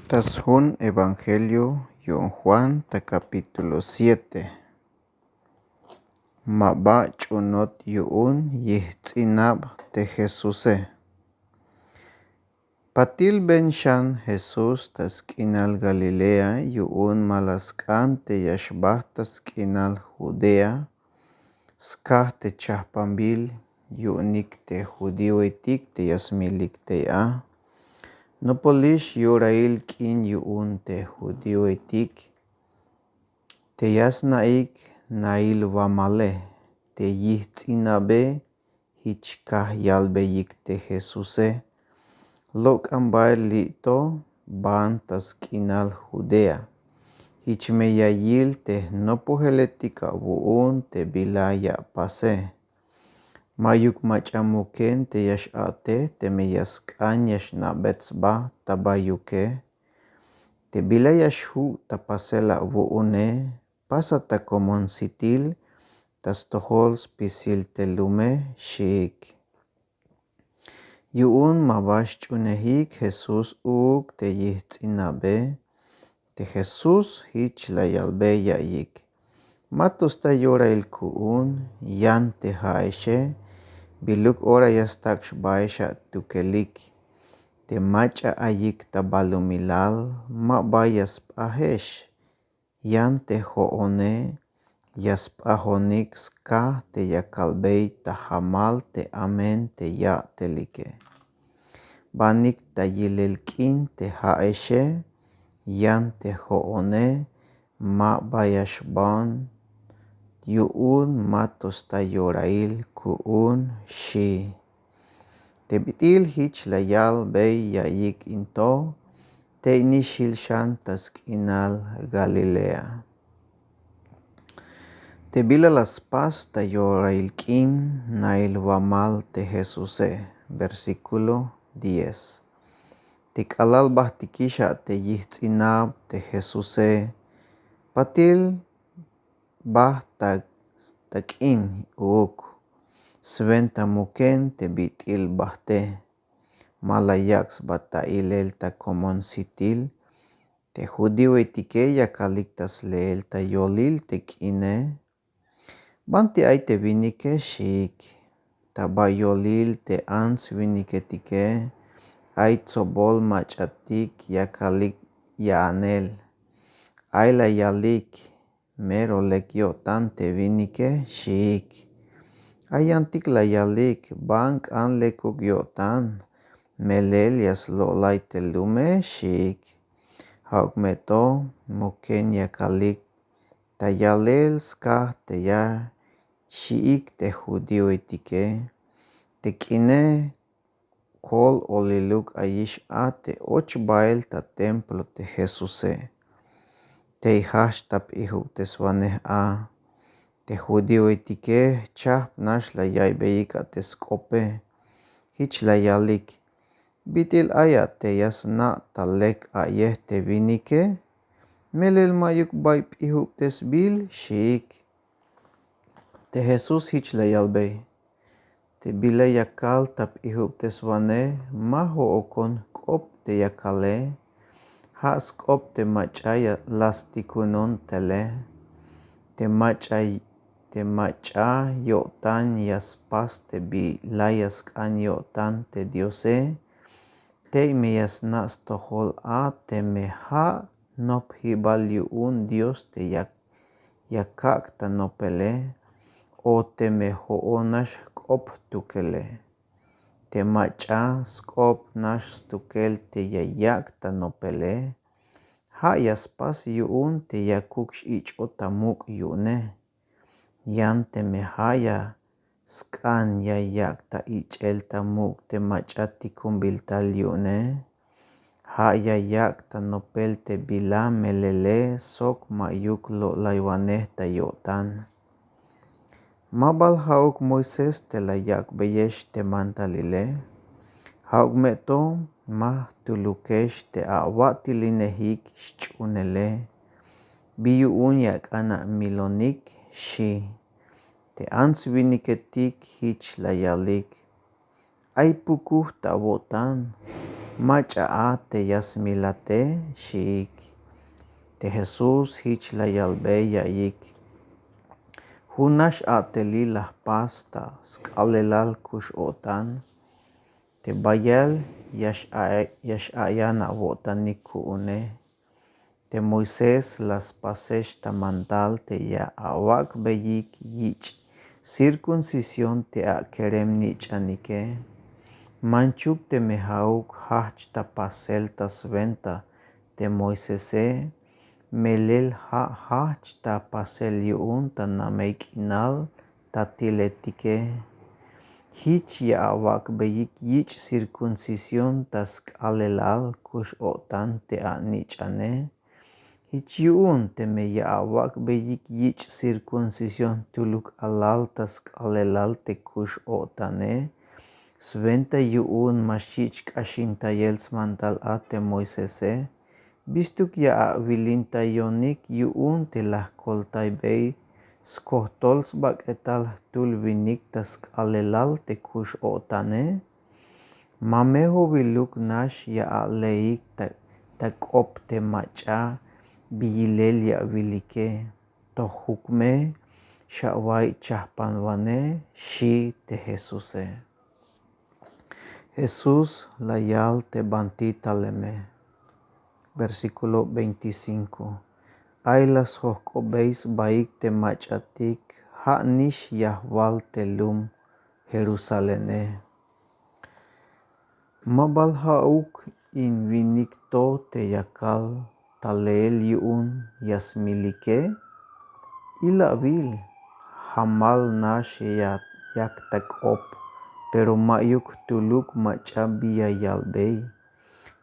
Tas Jun Evangelio yon Juan ta capítulo 7. Maba ch'unot yu'un yihtz'inab te Jesuse. Patil ben xan Jesús tas k'inal Galilea yu'un malask'an te yaxb'aj tas k'inal Judea. Skaj te chajpambil yu'nik te judío etik te yasmilik te'a. Nopolix yorail k'in yu'un te judío etik. Te yasna'ik nail wamale te yihtz'inabe hich kaj yalbeyik te Jesuse. Lok'ambay li'to ban tas k'inal Judea. Hich meyayil te nopujeletik abu'un te bilaya pase. Mayuk mach'amuken te yax'ate te meyask'an yaxna'betzb'a tabayuke. Te bilayaxju' tapasela bu'une pasa ta comonsitil tas tojol spisil te lume xi'ik. Yu'un mabax ch'unejik Jesús uk te yihtz'inabe. Te Jesús hich layalbe ya'yik. Matus ta yorail ku'un yan te ja'exe. Biluk ora yastak xb'axa tukelik. Te macha ayik tabalumilal ma'ba yasp'ajex. Yan te jo'one yasp'ajonik skaj te yakalbey tajamal te amen te ya' telike. B'anik tayilel k'in te ja'exe yan te jo'one ma'ba yaxb'on yu'un matus ta yorail ku'un xi'. Te b'itil hich layal b'ey ya'yik into te'ni xilxan tas k'inal Galilea. Te bilalaspas ta yorail k'in nail wamal te Jesuse. Versículo 10. Tik'alal bajtikixa te yihtz'inab te Jesuse. Patil b'aj ta k'in uk. Swen tamuken te b'itil b'ajte. Malayaks bata'ilel ta comonsitil. Te judío etike yakalik tas le'el ta yolil te k'ine. B'an ti'ay te winike xi'ik. Tabayolil te antz winiketike. Ay tsobol mach'atik yakalik ya'anel. Ay layalik mero lek yo'tan te winike xi'ik. Ayantik layalik b'an k'an lekuk yo'tan. Melel yaslo'lay te lume xi'ik. Ja'okmeto muken yakalik tayalel skaj te ya xi'ik te judío etike. Te k'ine kol oliluk ayix'aj te ochb'a'el ta templo te Jesuse. Te ijaj xtap'i'juk te swanej'a. Te judío etike chaj nax layayb'eyik te sk'ope. Hich layalik. B'itil aya te yasna' talek a'yej te winike. Melel mayuk b'ay p'i'juk tesb'il xi'ik. Te Jesús hich layalb'ey. Te bilay yakal tap'i'juk te swanej maj jo'okon k'op te yakale. Ja' sk'op te mach'ay lastikunon tele. Te mach'ay yo'tan yaspas te bilay yask'an yo'tan te Diose. Tey meyasnas tojol a te meja' nop jib'al yu'un Dios te yakak tanopele. O te mejo'onax k'op tukele. Te mach'a sk'op nax tukel te yayak tanopele. Ja' yaspas yu'un te yakuk x'ich'ot tamuk yu'ne. Yan te mejaya sk'an yayak ta ich'el tamuk te mach'a tikumbiltal yu'ne. Ja' yayak tanopel te bila melele sok ma'yuk lo'lay wanej ta yo'tan. Mab'al ja'ok Moisés telayak b'eyex teman talile. Ja'okmeto maj tulukex te a'wa' tilinejik xch'unele. B'iyu'un yak'ana' milonik xi'. Te antz winiketik hich layalik. Ay pukuj ta'wotan. Macha'a te yasmilate shiik. Te Jesús hich la yalbe yayik. Hunash ateli las pasta skalelal kush otan. Te bayal yashayana botanik kuune. Te Moisés las pasesh tamandal te ya awak beyik yich. Circuncisión te a kerem nichanike. Manchuk te mehauk hach tapasel tas venta. Te Moisese melel hach tapasel yuun tanameik inal tatiletike. Hich ya awak beyik yich circuncisión tas alelal kush otan te a nichane. Hich yuun te me ya awak beyik yich circuncisión tuluk alal tas alelal te kush otane. Sventa yuun mashich kashintayels mantal a te Moisese. Bistuk ya vilinta yonik yuun te las koltai bey. Skohtols bak etal tul vinik tas alelal te kush otane. Mameho viluk nash ya leik takop te macha. Biyilel ya vilike. Tohukme shawai chahpanwane shi te Jesuse. Jesús layal te bantita leme. Versículo 25. Ay las hokkobeis baik te machatik. Ha'nish yahwal telum Jerusalene. Mabal hauk in vinikto te yakal. Taleel yuun yasmilike. Ila vil. Hamal nash yak takop. Pero mayuk tuluk macha biya yalbey.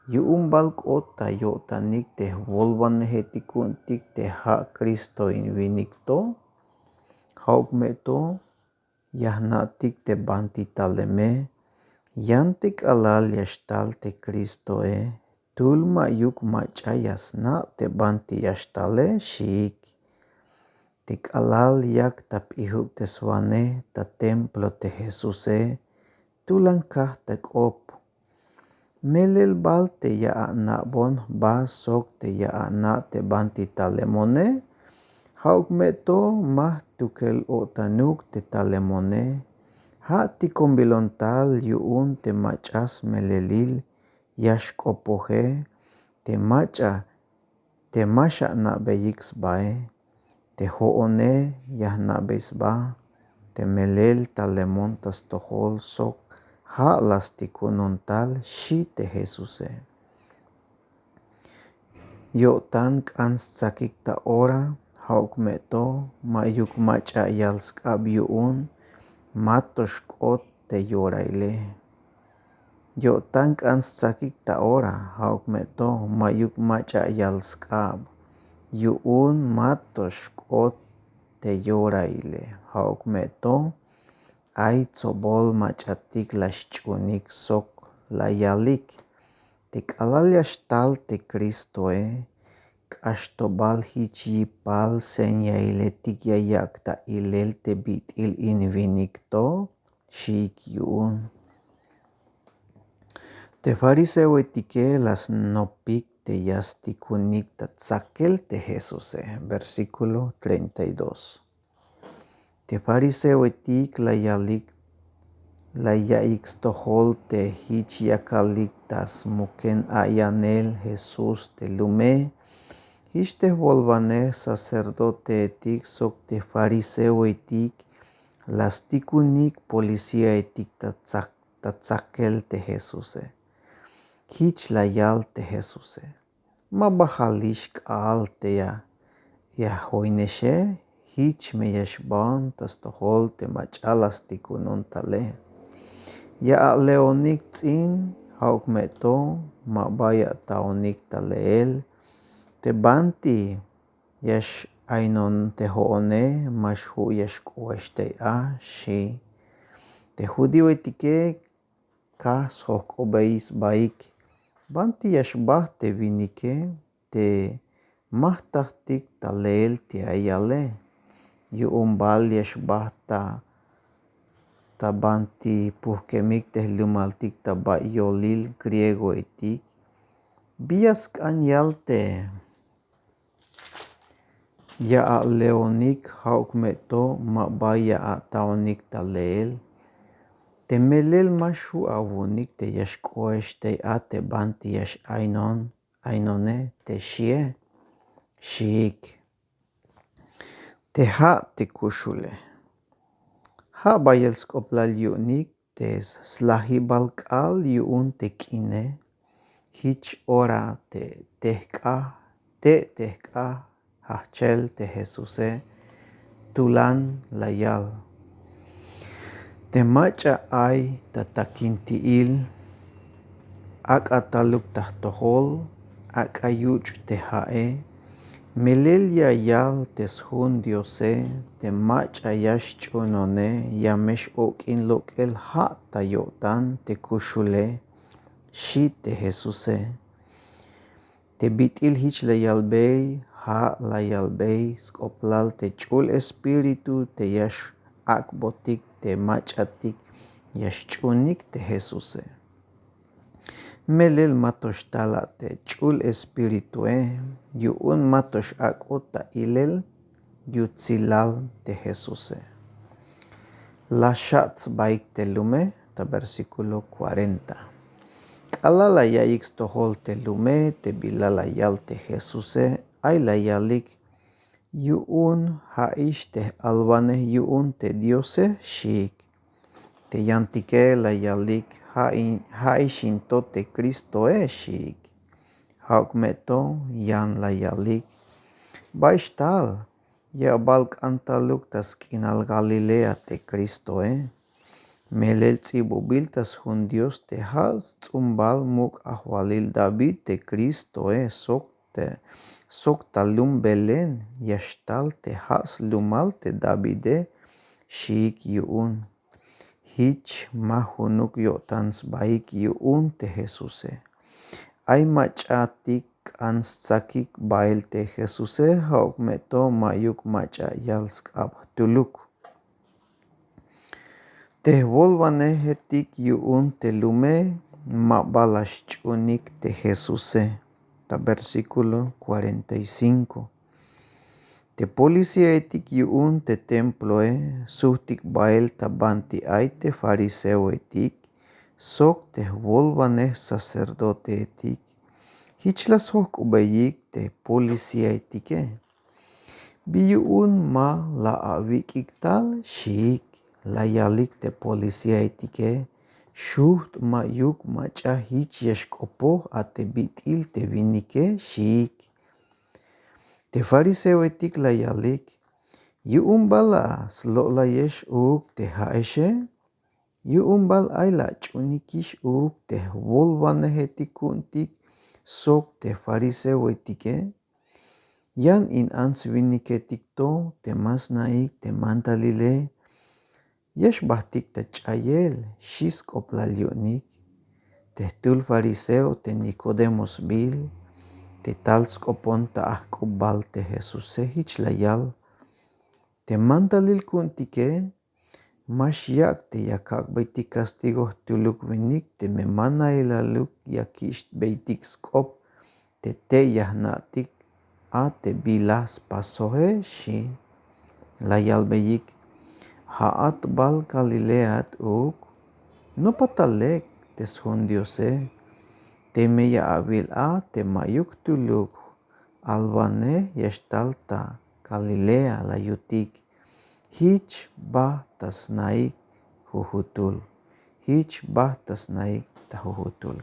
Yuun balkot tayo tanik te volvan hetikuntik te ha Kristo in vinikto. Hauk meto yahnatik te bantita leme. Yantik alal yashtal te Kristo e. Tul mayuk macha yasna te banti yashtale shiik. Tik alal yak tap ihuk te swane ta templo te Jesuse. Tulangkah takop. Melel bal te ya na bon ba sok te ya na te banti talemone. Hauk meto mah tukel otanuk te talemone. Ha ti kombilontal yuun te machas melelil. Yashkopohe te macha te masha na beyiks bae. Te hoone yahna beisba. Te melel talemon tas tohol sok. Ha las tikunontal shi te Jesuse. Yo tan kans tsakik ta ora. Hauk meto mayuk macha yalskab yuun. Matoshkot te yoraile. Yo tan kans tsakik ta ora. Hauk meto mayuk macha yalskab. Yuun matoshkot te yoraile. Hauk meto ay tsobol machatik lashchunik sok layalik. Tik alal yashtal te Kristo e. Kashtobal hichipal senyailetik yayak ta ilel te bitil invinikto. Shik yuun. Te fariseo etike las nopik te yastikunik ta tsakel te Jesuse. Versículo 32. Te fariseo etik layalik layaik stohol te hich yakalik tas muken ayanel Jesús te lume. Hich te volvane sacerdote etik sok te fariseo etik las tikunik policía etik ta tsakel te Jesuse. Hich layal te Jesuse. Mabahalish kaal te ya hoineshe. Hich me yashban tas tohol te machalas tikunon tale. Ya leonik tzin hauk meto mabaya taonik taleel. Te banti yash ainon te hoone mashu yashkueshte a shi. Te judio etike kas hokkobeis baik. Banti yashbah te vinike te mahtahtik taleel te ayale. Yuun bal yashbah ta taban ti puhkemik teh lumaltik taba yolil griego etik. Bias kanyalte ya leonik haukmeto maba ya taonik taleel. Temelel mashu awunik te yashkoesh te te banti yash ainone te shie shiik. Te te kushule. Bayel skoplal yunik te slahibalkal yuun te kine. Hich ora te tehka hachel te Jesuse tulan layal. Te macha ay tatakintiil ak ataluk tahtohol ak ayuch te hae. Melel yayal teshun diose te macha yash chunone yamesh okin lokel tayotan te kushule shi te Jesuse. Te bitil hich layalbey layalbey skoplal te chul espiritu te yash akbotik te machatik yash chunik te Jesuse. Melel matosh tala te chul espiritu yuun matosh akota ilel yutzilal te Jesuse. La shatz baik te lume ta versículo 40. Kalala yaix tohol te lume te bilala yal te Jesuse ay la yalik yuun haish te alwane yuun te diose shik. Te yantike la yalik haishinto te Cristo shik. Haukmeto yan la yalik. Baishtal ya balk antaluk tas kinal Galilea te Cristo Melel tzibubil tas hun Dios te has tzumbal muk ahwalil David te Cristo sok talum Belen yashtal te has lumal te Davide shik yuun. Hich mahunuk yotans baik yuun te Jesuse. Ay machatik ansakik bail te Jesuse haukmeto mayuk macha yalsk tuluk. Te volvane hetik yuun te lume mabalash chunik te Jesuse. Ta versículo 45. Te policía etik yuun te templo suhtik bael tabanti ay te fariseo etik. Sok te volvane sacerdote etik. Hichlas hok ubeyik te policía etike. Biyuun ma la awikik tal shik. La yalik te policía etike. Shuht ma yuk macha hich yashkopo ate bitil te vinike shik. Te fariseo etik la yalik. Yuun bala slola yesh uk te haeshe. Yuun bal ay la chunikish uk te volvane hetik kuntik. Sok te fariseo etike. Yan in ans vinike tikto te mas naik te mantalile. Yesh bahtik te chayel shisk oplalionik. Te tul fariseo te Nicodemos bil. Te talskopon ta ahkubal te Jesuse hich layal. Te mantalil kuntike. Mashyak te yakak baitik castigo tuluk vinik te memana ilaluk yakish baitik skop. Te yahnatik te bilas pasohe shi. Layal beyik. Haat bal Galileat uk. No patalek tes hun Diose. Te meya abil te mayuk tuluk. Alvane yashtalta Galilea la yutik. Hich bah tas naik huhutul. Hich bah tas naik tahuhutul.